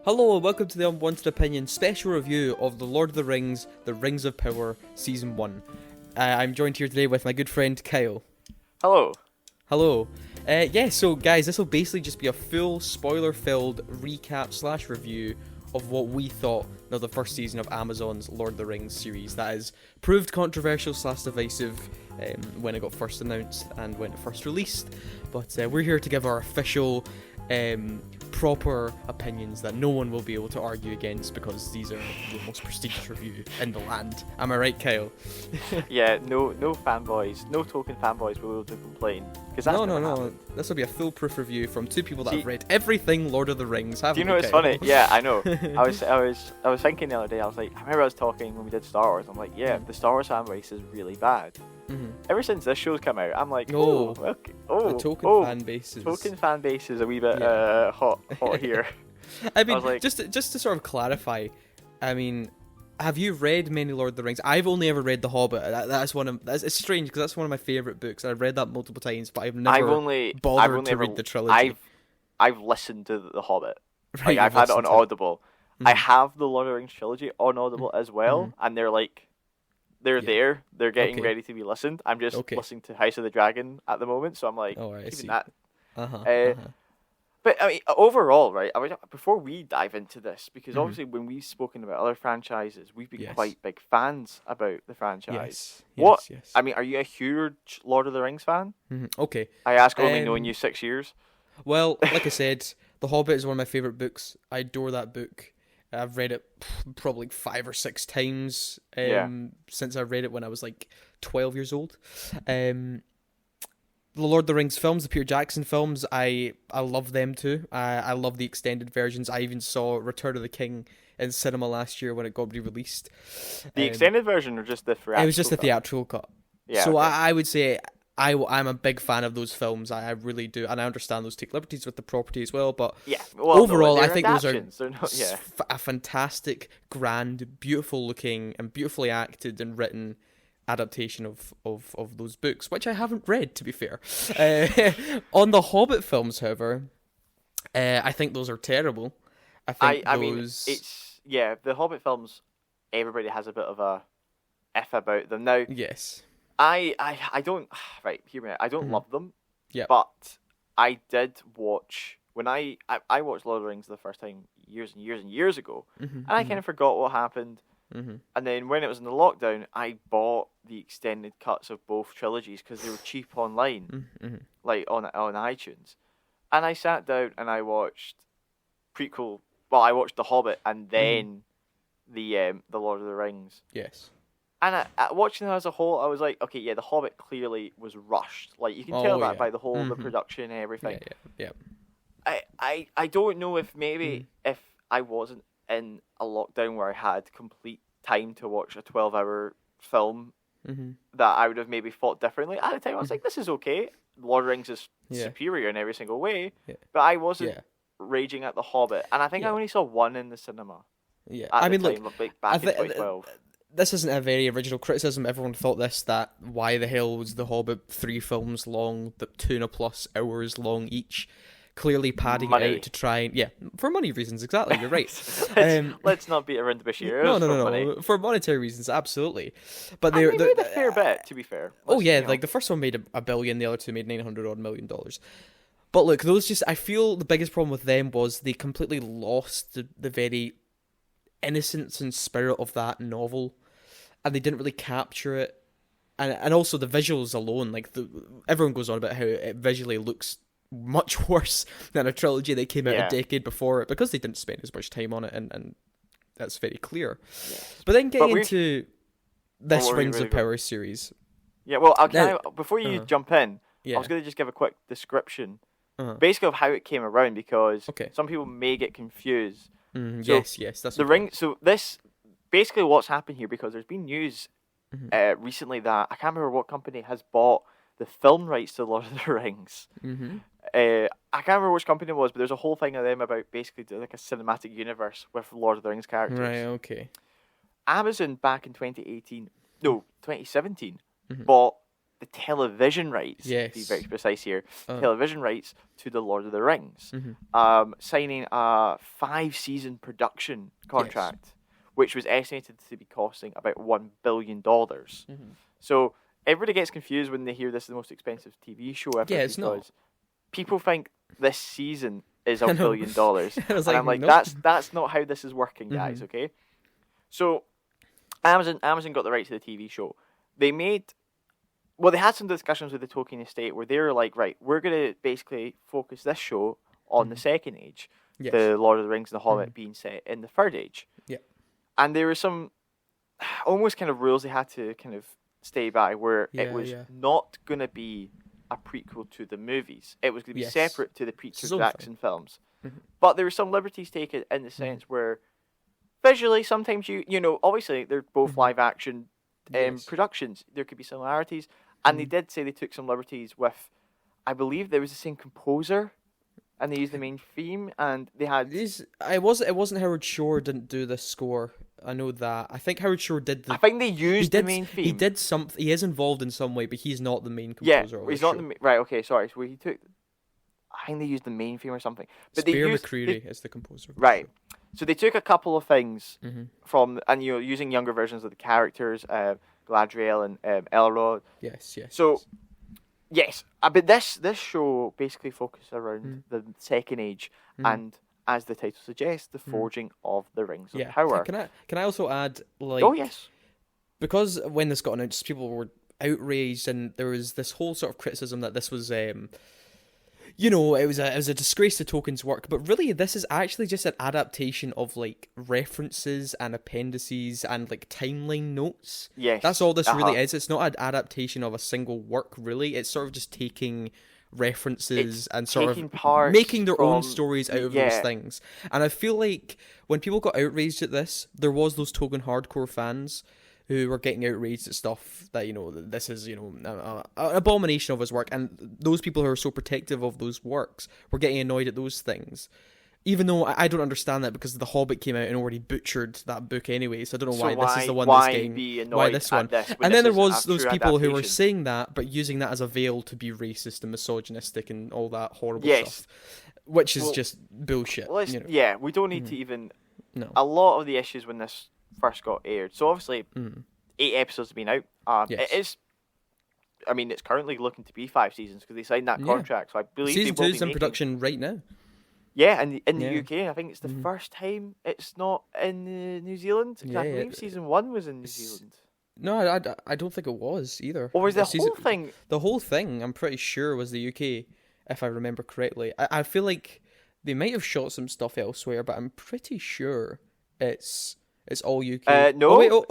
Hello and welcome to the Unwanted Opinion special review of The Lord of the Rings, The Rings of Power, Season 1. I'm joined here today with my good friend Kyle. Hello. Hello. So guys, this will basically just be a full spoiler-filled recap / review of what we thought of the first season of Amazon's Lord of the Rings series. That is proved controversial / divisive when it got first announced and when it first released. But we're here to give our official proper opinions that no one will be able to argue against because these are the most prestigious review in the land. Am I right, Kyle? Yeah, no fanboys, no token fanboys will be able to complain. No. This will be a foolproof review from two people that have read everything Lord of the Rings. Do you know what's funny? Yeah, I know. I was thinking the other day. I remember I was talking when we did Star Wars. I'm like, yeah, the Star Wars fan base is really bad. Mm-hmm. Ever since this show's come out, I'm like, the token fan base is a wee bit hot here. I mean, just to sort of clarify, I mean, have you read many Lord of the Rings? I've only ever read The Hobbit. It's strange because that's one of my favourite books. I've read that multiple times, but I've never bothered to read the trilogy. I've listened to The Hobbit. Right, I've had it on Audible. Mm-hmm. I have the Lord of the Rings trilogy on Audible as well, and they're there. They're getting ready to be listened. I'm just listening to House of the Dragon at the moment, so I'm like, keeping that. But I mean, overall, right? Before we dive into this, because obviously when we've spoken about other franchises, we've been quite big fans about the franchise. Yes. I mean, are you a huge Lord of the Rings fan? Mm-hmm. Okay. I ask, only knowing you 6 years. Well, like I said, The Hobbit is one of my favourite books. I adore that book. I've read it probably 5 or 6 times since I read it when I was like 12 years old. The Lord of the Rings films, the Peter Jackson films, I love them too. I love the extended versions. I even saw Return of the King in cinema last year when it got re-released. The extended version or just the theatrical? It was just the theatrical cut. Yeah, so I would say I'm a big fan of those films. I really do, and I understand those take liberties with the property as well. But overall, I think those are a fantastic, grand, beautiful looking, and beautifully acted and written adaptation of those books, which I haven't read, to be fair. On the Hobbit films, however, I think those are terrible. I mean, it's the Hobbit films. Everybody has a bit of a F about them now. Yes. I don't hear me out. I don't love them. Yeah. But I did watch when I watched Lord of the Rings the first time years and years and years ago, and I kind of forgot what happened. Mm-hmm. And then when it was in the lockdown, I bought the extended cuts of both trilogies because they were cheap online, like on iTunes. And I sat down and I watched prequel. Well, I watched The Hobbit and then the Lord of the Rings. Yes. And watching them as a whole, I was like, okay, yeah, The Hobbit clearly was rushed. Like, you can tell that by the whole the production and everything. Yeah. I don't know if maybe if I wasn't in a lockdown where I had complete time to watch a 12-hour film, that I would have maybe thought differently. At the time, I was like, this is okay. Lord of the Rings is superior in every single way. Yeah. But I wasn't raging at The Hobbit. And I think I only saw one in the cinema. Yeah. Back in 2012. This isn't a very original criticism. Everyone thought this, that why the hell was The Hobbit 3 films long, 2+ hours long each, clearly padding it out to try and, for money reasons, exactly, you're right. let's not beat around the bush here. No, for monetary reasons, absolutely. But they made a fair bet, to be fair. Like the first one made $1 billion, the other two made $900 million. But look, I feel the biggest problem with them was they completely lost the very innocence and spirit of that novel. And they didn't really capture it, and also the visuals alone. Like everyone goes on about how it visually looks much worse than a trilogy that came out a decade before it because they didn't spend as much time on it, and that's very clear. Yeah. But then getting into this Rings of Power series. Yeah, well, before you jump in, I was going to just give a quick description, basically of how it came around because some people may get confused. Yes, that's the ring. So this. Basically, what's happened here, because there's been news recently that I can't remember what company has bought the film rights to Lord of the Rings. I can't remember which company it was, but there's a whole thing of them about basically doing like a cinematic universe with Lord of the Rings characters. Right, okay. Amazon back in 2017, bought the television rights, yes. to be very precise here, television rights to the Lord of the Rings, signing a 5-season production contract, which was estimated to be costing about $1 billion. So everybody gets confused when they hear this is the most expensive TV show ever. Yeah, it's because not. People think this season is $1 billion. And I'm like, nope. that's not how this is working, guys, okay? So Amazon got the rights to the TV show. They had some discussions with the Tolkien estate where they were like, right, we're going to basically focus this show on the Second Age, the Lord of the Rings and the Hobbit being set in the Third Age. Yeah. And there were some almost kind of rules they had to kind of stay by where it was not going to be a prequel to the movies. It was going to be separate to the Peter Jackson films. But there were some liberties taken in the sense where visually sometimes you know, obviously they're both live action productions. There could be similarities. And they did say they took some liberties with, I believe there was the same composer, and they used the main theme, and they had... It wasn't Howard Shore didn't do the score. I know that. I think Howard Shore did I think they used the main theme. He did something. He is involved in some way, but he's not the main composer. Yeah, he's not the... Right, okay, sorry. So he took... I think they used the main theme or something. But Spear McCreary is the composer. Right. So they took a couple of things from... And, you know, using younger versions of the characters, Galadriel and Elrond. Yes. So... Yes, but this show basically focuses around the Second Age and, as the title suggests, the forging of the Rings of Power. Can I also add, like... Oh, yes. Because when this got announced, people were outraged, and there was this whole sort of criticism that this was... you know, it was a disgrace to Tolkien's work, but really this is actually just an adaptation of like references and appendices and like timeline notes. Yes, that's all this really is. It's not an adaptation of a single work, really. It's sort of just taking references and sort of making their own stories out of those things. And I feel like when people got outraged at this, there was those Tolkien hardcore fans who were getting outraged at stuff that, you know, this is, you know, an abomination of his work, and those people who are so protective of those works were getting annoyed at those things. Even though I don't understand that, because The Hobbit came out and already butchered that book anyway, so I don't know why this is the one that's getting... Why this one? And then there was those people who were saying that, but using that as a veil to be racist and misogynistic and all that horrible stuff. Which is just bullshit. You know? Yeah, we don't need to even... No. A lot of the issues when this first got aired. So obviously, 8 episodes have been out. It is... I mean, it's currently looking to be 5 seasons because they signed that contract, so I believe Season 2 is in production right now. Yeah, and in the UK, I think it's the first time it's not in New Zealand. I believe season 1 was in New Zealand. No, I don't think it was either. Or was the whole thing? The whole thing, I'm pretty sure, was the UK, if I remember correctly. I feel like they might have shot some stuff elsewhere, but I'm pretty sure it's all UK. No, New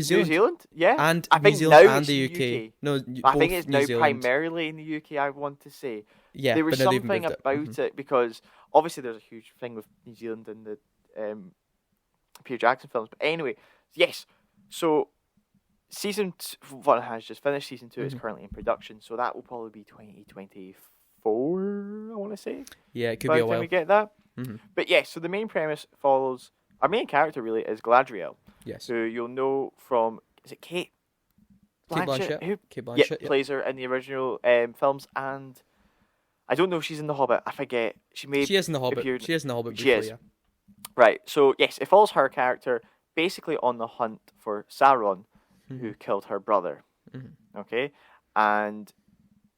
Zealand. New Zealand, yeah. And I think New Zealand now and the UK. No, I think it's New now Zealand. primarily in the UK, I want to say. Yeah, there was but something about it because obviously there's a huge thing with New Zealand and the Peter Jackson films. But anyway, yes. So season 1 has just finished. Season 2 is currently in production. So that will probably be 2024, I want to say. Yeah, it could be a while. By the time we get that. But yes, so the main premise follows... Our main character really is Galadriel. Yes. Who you'll know from... Is it Kate Blanchett? Kate Blanchett, plays her in the original films, and... I don't know if she's in The Hobbit. I forget. She is in The Hobbit. She is in The Hobbit briefly, she is. Right. So, yes, it follows her character basically on the hunt for Sauron, who killed her brother. Okay? And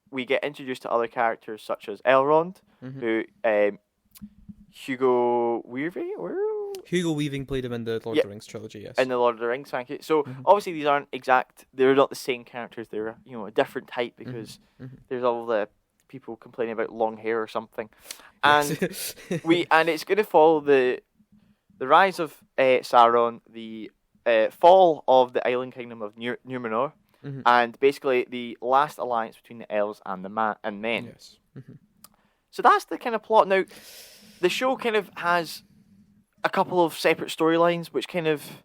we get introduced to other characters such as Elrond, who... Hugo Weaving? Hugo Weaving played him in the Lord of the Rings trilogy, yes. In the Lord of the Rings, thank you. So, obviously these aren't they're not the same characters. They're, you know, a different type because there's all the... people complaining about long hair or something, and and it's going to follow the rise of Sauron, the fall of the island kingdom of Numenor, and basically the last alliance between the elves and the men. Yes. So that's the kind of plot. Now, the show kind of has a couple of separate storylines which kind of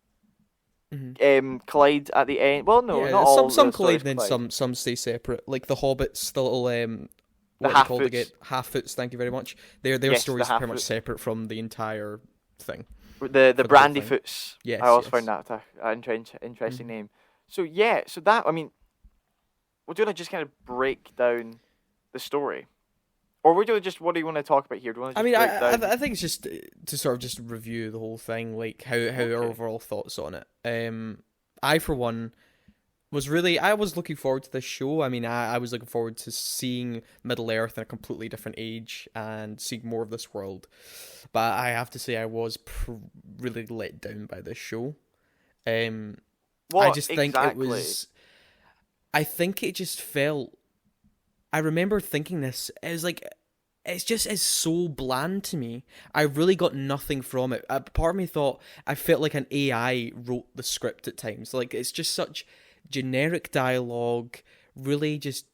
collide at the end. Well, no, not all. Some collide, and then some stay separate. Like the Hobbits, the little Half-Foots, thank you very much. Their stories are pretty much separate from the entire thing. The Brandyfoots. Yes, I also found that an interesting name. So yeah, so that, I mean, do you want to just kind of break down the story? Or what do you want to talk about here? Do you want to I think it's just to sort of just review the whole thing, like how our overall thoughts on it. I, for one, I was looking forward to this show. I mean, I was looking forward to seeing Middle Earth in a completely different age and seeing more of this world. But I have to say I was really let down by this show. I just think it was... I think it just felt... I remember thinking this, it was like, it's so bland to me. I really got nothing from it. Part of me thought, I felt like an AI wrote the script at times. Like, it's just such generic dialogue, really just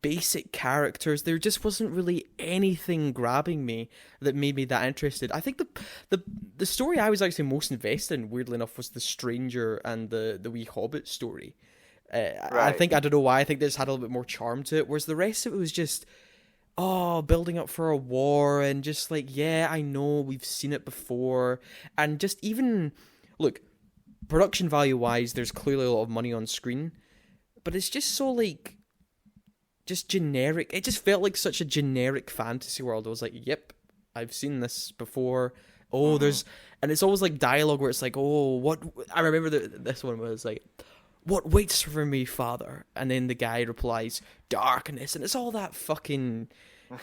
basic characters. There just wasn't really anything grabbing me that made me that interested. I think the story I was actually most invested in, weirdly enough, was the stranger and the wee hobbit story. Right. I don't know why, I think this had a little bit more charm to it, whereas the rest of it was just, building up for a war, and just like, yeah, I know, we've seen it before, and just even, look, production value-wise, there's clearly a lot of money on screen, but it's just so, like, just generic. It just felt like such a generic fantasy world. I was like, yep, I've seen this before. And it's always like dialogue where it's like, what, I remember this one was like, what waits for me, father? And then the guy replies, darkness. And it's all that fucking...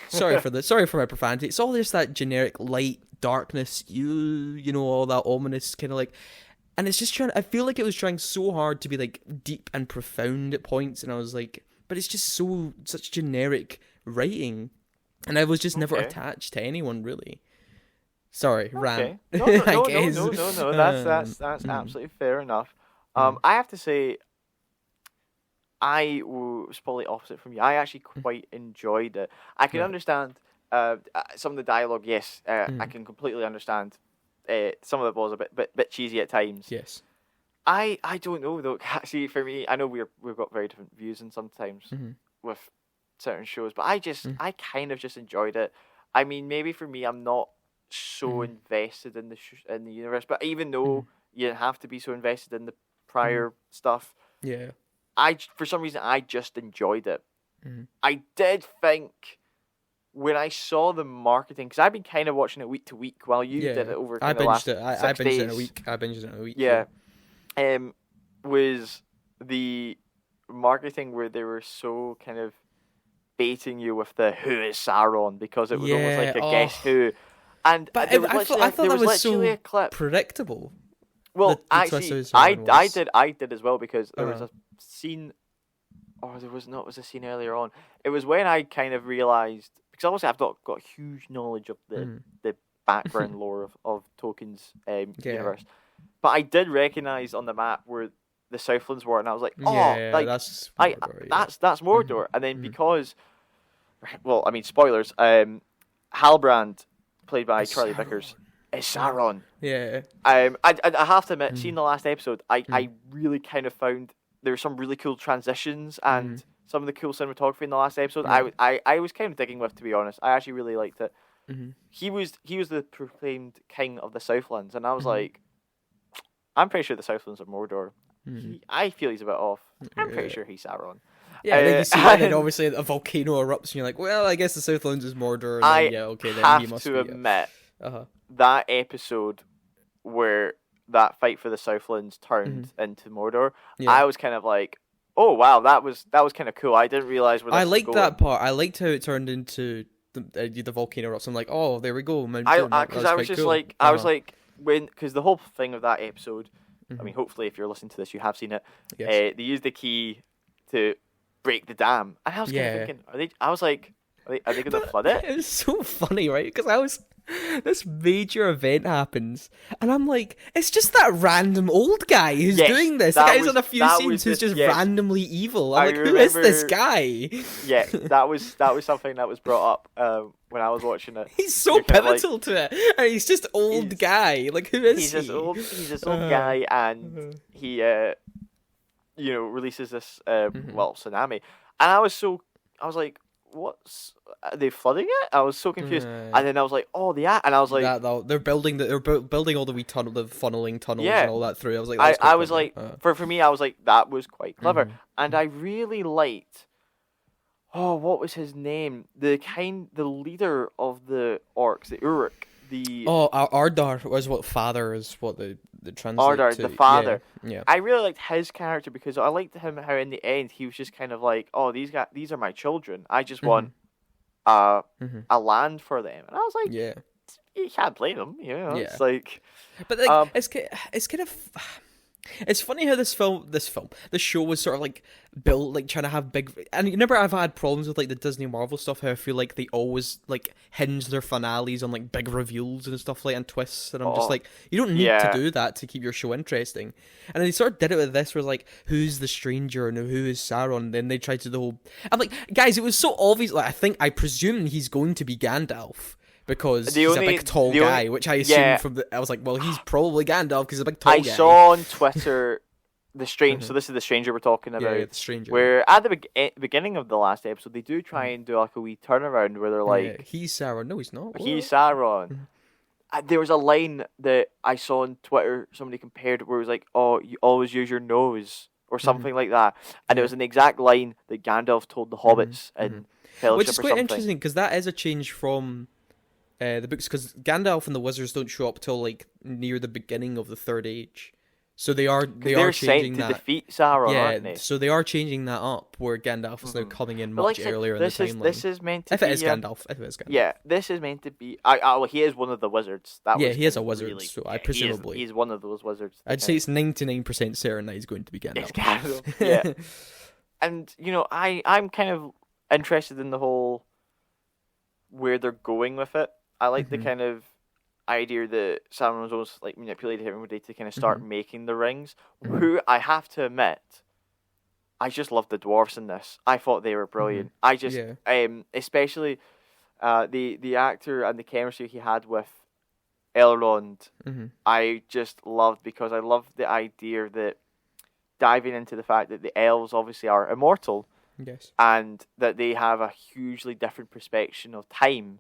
sorry for my profanity. It's all just that generic light, darkness, you know, all that ominous kind of like... And it's just I feel like it was trying so hard to be like deep and profound at points. And I was like, but it's just such generic writing. And I was just never attached to anyone, really. Sorry, rant. No. That's absolutely fair enough. I have to say, I was probably opposite from you. I actually quite enjoyed it. I can understand some of the dialogue. Yes, I can completely understand. Some of it was a bit cheesy at times. Yes. I don't know though. See, for me, I know we've got very different views, and sometimes with certain shows, but I kind of just enjoyed it. I mean, maybe for me, I'm not so invested in the universe, but even though you have to be so invested in the prior stuff, for some reason I just enjoyed it. I did think when I saw the marketing, because I've been kind of watching it week to week while you did it over the last 6 days. I binged it in a week. Yeah. Was the marketing where they were so kind of baiting you with the who is Sauron, because it was almost like a guess who. And but I thought that was so a clip. Predictable. Well, actually, I did as well, because there was a scene, or there was not. Was a scene earlier on. It was when I kind of realized, because obviously I've not got huge knowledge of the background lore of Tolkien's universe, but I did recognize on the map where the Southlands were, and I was like, that's Mordor, that's Mordor. And then because, well, I mean, spoilers. Halbrand, played by Charlie Vickers, is Sauron. Yeah. I have to admit, seeing the last episode, I really kind of found there were some really cool transitions and some of the cool cinematography in the last episode. I was kind of digging with, to be honest. I actually really liked it. He was the proclaimed king of the Southlands, and I was like, I'm pretty sure the Southlands are Mordor. I feel he's a bit off. I'm pretty sure he's Sauron. Yeah, and then you see that, and obviously a volcano erupts, and you're like, well, I guess the Southlands is Mordor. And then he must be. I have to admit, that episode where that fight for the Southlands turned into Mordor, I was kind of like, oh wow, that was kind of cool. I didn't realize where this was going. That part. I liked how it turned into the volcano erupts. I'm like, oh, there we go. Because I was just cool. I was like, because the whole thing of that episode, I mean, hopefully if you're listening to this, you have seen it. Yes. They used the key to break the dam, and I was kind of thinking, are they going to flood it? It was so funny, right? Because this major event happens, and I'm like, it's just that random old guy who's doing this. The guy's on a few scenes who's just randomly evil. I'm like, who is this guy? Yeah, that was something that was brought up when I was watching it. He's so pivotal to it, and he's just old guy. Like, who is he? He's this old guy, and he releases this tsunami, and I was like, are they flooding it? I was so confused, and then I was like, oh, and I was like, they're building all the wee tunnel, the funneling tunnels, and all that through. I was like, for me, I was like, that was quite clever, and I really liked what was his name? The leader of the orcs, the Uruk. Ardar was what father is what the translate Ardar, to. the father. Yeah. I really liked his character because I liked him how in the end he was just kind of like, oh, these are my children. I just want a land for them, and I was like, yeah, you can't blame them. You know, yeah. It's like, but like it's kind of. It's funny how this show was sort of like built, like trying to have big. And remember, I've had problems with like the Disney Marvel stuff. How I feel like they always like hinge their finales on like big reveals and stuff like and twists. And I'm just like, you don't need to do that to keep your show interesting. And they sort of did it with this, where like, who's the stranger and who is Sauron? And then they tried to do the whole. I'm like, guys, it was so obvious. Like, I presume he's going to be Gandalf. Because he's a big tall guy, which I assumed I was like, well, he's probably Gandalf because he's a big tall guy. I saw on Twitter the strange. So this is the stranger we're talking about. Yeah, the stranger. Where at the beginning of the last episode, they do try and do like a wee turnaround where they're like, he's Sauron. No, he's not. He's Sauron. There was a line that I saw on Twitter. Somebody compared it where it was like, "Oh, you always use your nose," or something like that, and it was an exact line that Gandalf told the hobbits in Fellowship, which is quite interesting because that is a change from. The books, because Gandalf and the wizards don't show up till like near the beginning of the Third Age, so they are changing sent that to defeat Sauron, aren't they? So they are changing that up, where Gandalf is now coming in much earlier in the timeline. This is meant to if it is Gandalf. Yeah, this is meant to be. Well, he is one of the wizards. He is a wizard, really, so I presumably he's one of those wizards. I'd say it's 99% certain that he's going to be Gandalf. It's Gandalf, yeah. And I'm kind of interested in the whole where they're going with it. I like the kind of idea that Sauron was almost like manipulated everybody to kind of start making the rings. Who I have to admit, I just loved the dwarves in this. I thought they were brilliant. I just, especially the actor and the chemistry he had with Elrond, I just loved because I loved the idea that diving into the fact that the elves obviously are immortal, and that they have a hugely different perspective of time.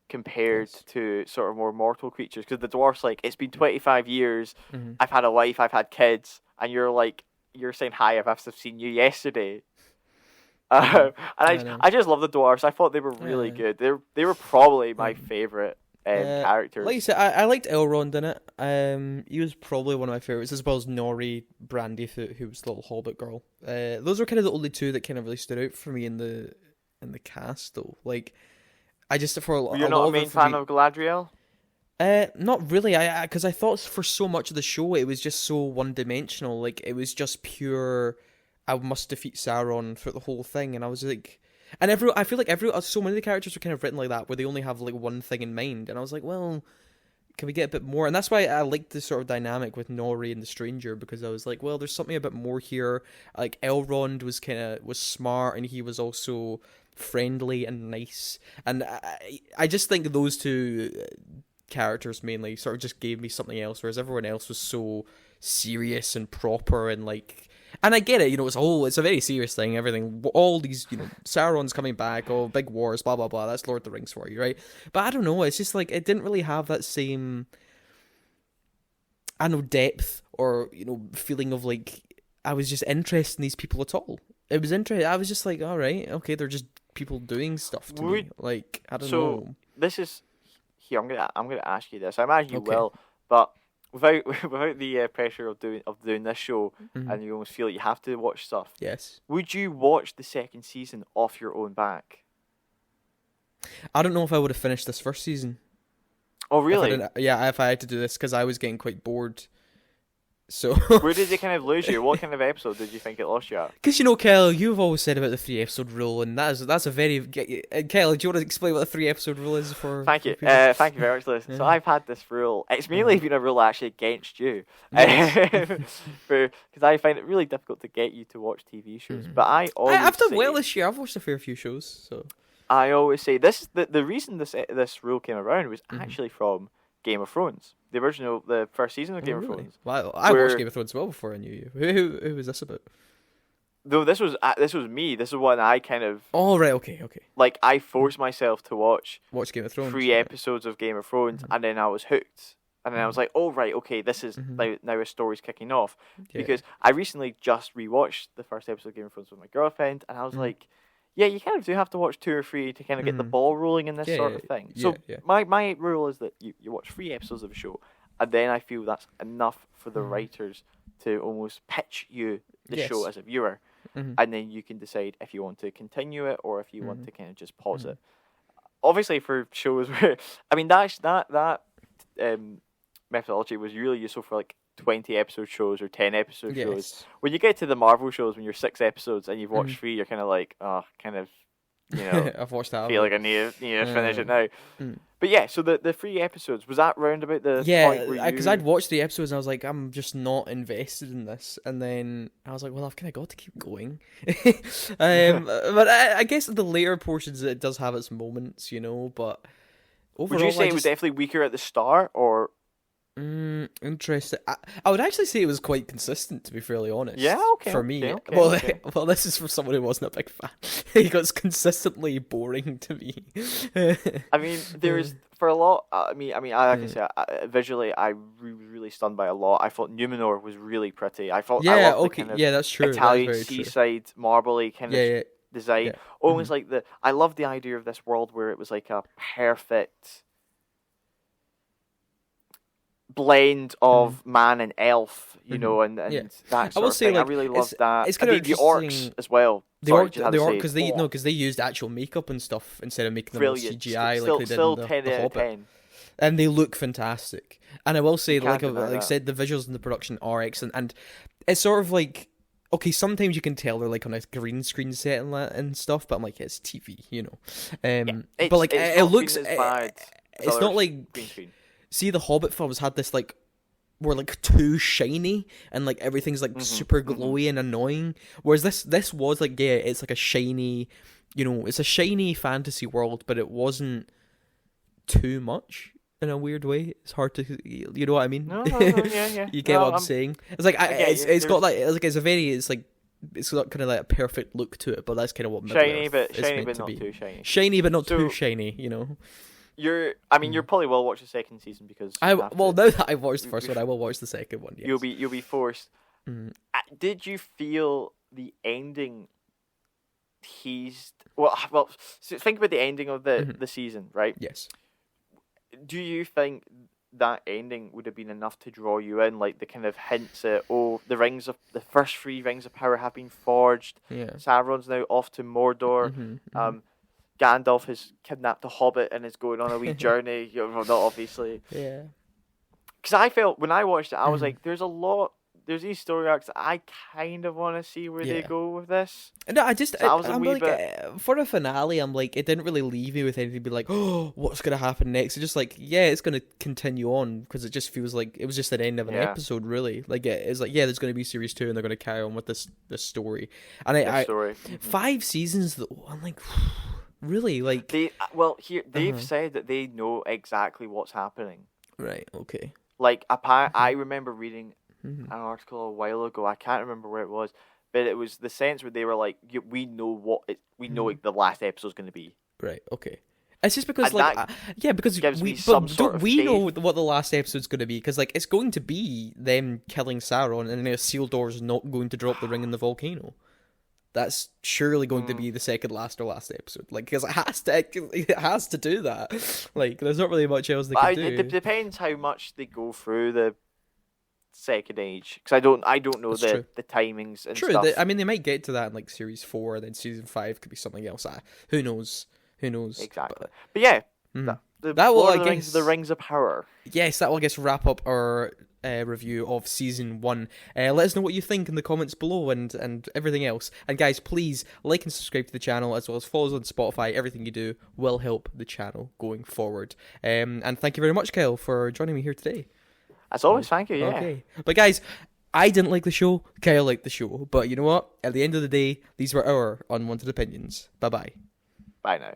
Compared to sort of more mortal creatures, because the dwarf's like, it's been 25 years, I've had a wife, I've had kids, and you're saying hi, I've seen you yesterday. And I just love the dwarves. I thought they were really good. They were probably my favorite characters. Like you said, I liked Elrond in it. He was probably one of my favorites, as well as Nori Brandyfoot, who was the little hobbit girl. Those were kind of the only two that kind of really stood out for me in the cast, though. Like, I just You're not a main fan of Galadriel? Not really. Because I thought for so much of the show it was just so one-dimensional. Like, it was just pure, I must defeat Sauron for the whole thing, and I was like, and I feel like so many of the characters were kind of written like that, where they only have like one thing in mind, and I was like, well, can we get a bit more? And that's why I liked the sort of dynamic with Nori and the stranger, because I was like, well, there's something a bit more here. Like, Elrond was smart, and he was also friendly and nice, and I just think those two characters mainly sort of just gave me something else, whereas everyone else was so serious and proper, and like, and I get it, it's a very serious thing, everything, all these, Sauron's coming back, big wars, blah blah blah, that's Lord of the Rings for you, right? But I don't know, it's just like, it didn't really have that same, I don't know, depth or feeling of like I was just interested in these people at all. It was interesting. I was just like, all right, okay, they're just people doing stuff to me. Like, I don't know. So this is here. I'm gonna ask you this. I imagine you will, but without the pressure of doing this show, and you almost feel like you have to watch stuff. Yes. Would you watch the second season off your own back? I don't know if I would have finished this first season. Oh really? If I had to do this, because I was getting quite bored. So where did it kind of lose you? What kind of episode did you think it lost you at? Because Kel, you've always said about the 3-episode rule, and that's a very. Kel, do you want to explain what the 3-episode rule is for? Thank you, thank you very much, Liz. Yeah. So I've had this rule. It's mainly been a rule actually against you, because I find it really difficult to get you to watch TV shows. But I've done well this year. I've watched a fair few shows, so. I always say this. The reason this rule came around was actually from Game of Thrones. The first season of Game of Thrones. Wow, I watched Game of Thrones well before I knew you. Who was this about? No, this was me. This is one I kind of. Oh right, okay. Like, I forced myself to watch Game of Thrones. 3 episodes of Game of Thrones, and then I was hooked. And then I was like, oh right, okay, this is now a story's kicking off. Yeah. Because I recently just rewatched the first episode of Game of Thrones with my girlfriend, and I was like, you kind of do have to watch 2 or 3 to kind of get the ball rolling in this sort of thing. So my rule is that you watch 3 episodes of a show, and then I feel that's enough for the writers to almost pitch you the show as a viewer, and then you can decide if you want to continue it or if you want to kind of just pause it. Obviously, for shows where that methodology was really useful for like 20 episode shows or 10 episode shows. When you get to the Marvel shows, when you're 6 episods and you've watched 3, you're kind of like, I've watched that. Feel like I need to finish it now. But yeah, so the 3 episodes, was that round about the point where because I'd watched the episodes and I was like, I'm just not invested in this, and then I was like, well, I've kind of got to keep going. But I guess the later portions it does have its moments, but overall, would you say it was definitely weaker at the start, or? Interesting. I would actually say it was quite consistent, to be fairly honest. Yeah, okay. For me, well, this is for someone who wasn't a big fan. It got consistently boring to me. I mean, there's for a lot. Like I said, visually, I was really stunned by a lot. I thought Numenor was really pretty. I thought, I loved the kind of that's true. Italian seaside, marbly kind of design. Almost like I love the idea of this world where it was like a perfect blend of man and elf, and that sort of thing. I really loved that. It's kind of the orcs as well. The orcs, because they used actual makeup and stuff instead of making them CGI like they did in the Hobbit. 10. And they look fantastic. And I will say, like I said, the visuals and the production are excellent. And it's sort of like, okay, sometimes you can tell they're like on a green screen set and stuff, but I'm like, it's TV, but like it looks, it's not like green screen. See, the Hobbit films had this were like too shiny and like everything's like super glowy and annoying. Whereas this was like, it's like a shiny, it's a shiny fantasy world, but it wasn't too much in a weird way. It's hard to, you know what I mean? No, yeah. You get what I'm saying? It's like it's got like it's got kind of like a perfect look to it, but that's kind of what shiny, but not too shiny. Shiny, but not too shiny. You're probably will watch the second season because now that I've watched the first one, I will watch the second one. Yes. You'll be forced. Did you feel the ending teased? Well. So think about the ending of the season, right? Yes. Do you think that ending would have been enough to draw you in, like the kind of hints at the first 3 rings of power have been forged. Yeah. Sauron's now off to Mordor. Gandalf has kidnapped the Hobbit and is going on a wee journey. Not obviously. Yeah. Because I felt when I watched it, I was like, there's these story arcs that I kind of want to see where they go with this. No, I'm like, for a finale, I'm like, it didn't really leave me with anything to be like, oh, what's going to happen next? It's just like, it's going to continue on because it just feels like it was just an end of an episode, really. Like, it's like, there's going to be series 2 and they're going to carry on with this story. And story. 5 seasons, though, I'm like... Really, like they've said that they know exactly what's happening. Right. Okay. Like I remember reading an article a while ago. I can't remember where it was, but it was the sense where they were like, "We know the last episode's going to be." Right. Okay. It's just because because we know what the last episode's going to be because it's going to be them killing Sauron and then Isildur's not going to drop the ring in the volcano. That's surely going to be the second last episode, because it has to do that. Like, there's not really much else they can do. It depends how much they go through the second age, because I don't know the timings and stuff. True, they might get to that in series 4, and then season 5 could be something else. Who knows? Exactly. But yeah, that will, I guess, the Rings of Power. Yes, that will, I guess, wrap up our review of season 1. Let us know what you think in the comments below and everything else. And guys, please like and subscribe to the channel as well as follow us on Spotify. Everything you do will help the channel going forward. And thank you very much, Kyle, for joining me here today. As always, thank you. Yeah. Okay, but guys, I didn't like the show. Kyle liked the show. But you know what? At the end of the day, these were our unwanted opinions. Bye-bye. Bye now.